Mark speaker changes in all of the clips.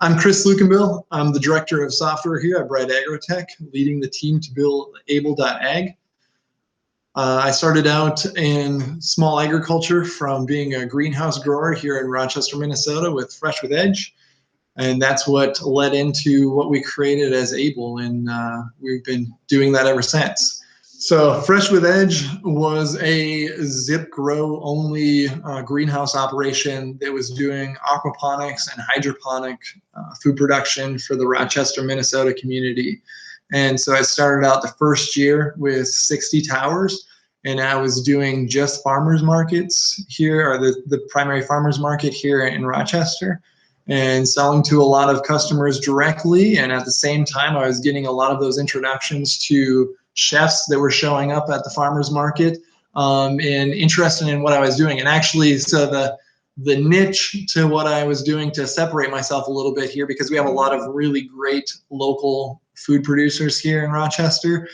Speaker 1: I'm Chris Lukenbill. I'm the Director of Software here at Bright Agrotech, leading the team to build able.ag. I started out in small agriculture from being a greenhouse grower here in Rochester, Minnesota with Fresh with Edge. And that's what led into what we created as Able, and we've been doing that ever since. So Fresh with Edge was a ZipGrow only greenhouse operation that was doing aquaponics and hydroponic food production for the Rochester, Minnesota community. And so I started out the first year with 60 towers, and I was doing just farmers markets here, or the primary farmers market here in Rochester, and selling to a lot of customers directly. And at the same time, I was getting a lot of those introductions to chefs that were showing up at the farmers market and interested in what I was doing. And actually, so the niche to what I was doing to separate myself a little bit here, because we have a lot of really great local food producers here in Rochester.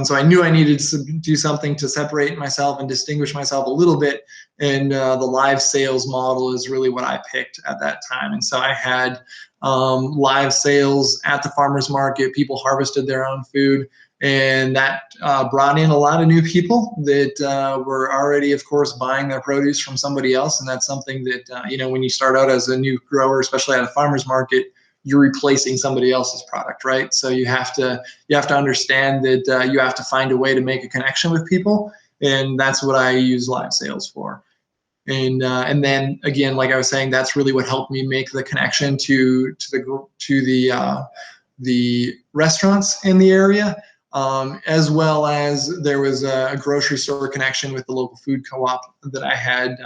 Speaker 1: So I knew I needed to do something to separate myself and distinguish myself a little bit. And the live sales model is really what I picked at that time. And so I had live sales at the farmers market. People harvested their own food. And that brought in a lot of new people that were already, of course, buying their produce from somebody else. And that's something that, you know, when you start out as a new grower, especially at a farmer's market, you're replacing somebody else's product, right? So you have to understand that you have to find a way to make a connection with people. And that's what I use live sales for. And then again, like I was saying, that's really what helped me make the connection to the restaurants in the area. As well as there was a grocery store connection with the local food co-op that I had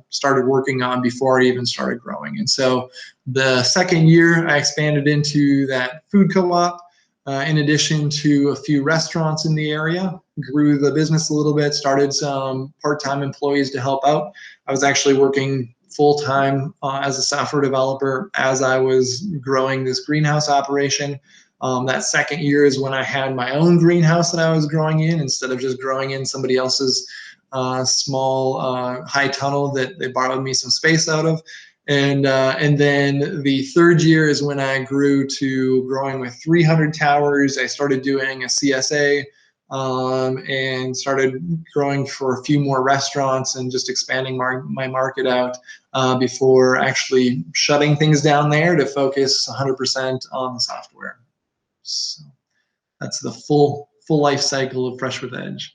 Speaker 1: started working on before I even started growing. And so the second year I expanded into that food co-op in addition to a few restaurants in the area, grew the business a little bit, started some part-time employees to help out. I was actually working full-time as a software developer as I was growing this greenhouse operation. That second year is when I had my own greenhouse that I was growing in instead of just growing in somebody else's small high tunnel that they borrowed me some space out of. And then the third year is when I grew to growing with 300 towers. I started doing a CSA and started growing for a few more restaurants and just expanding my market out before actually shutting things down there to focus 100% on the software. So that's the full life cycle of Fresh with Edge.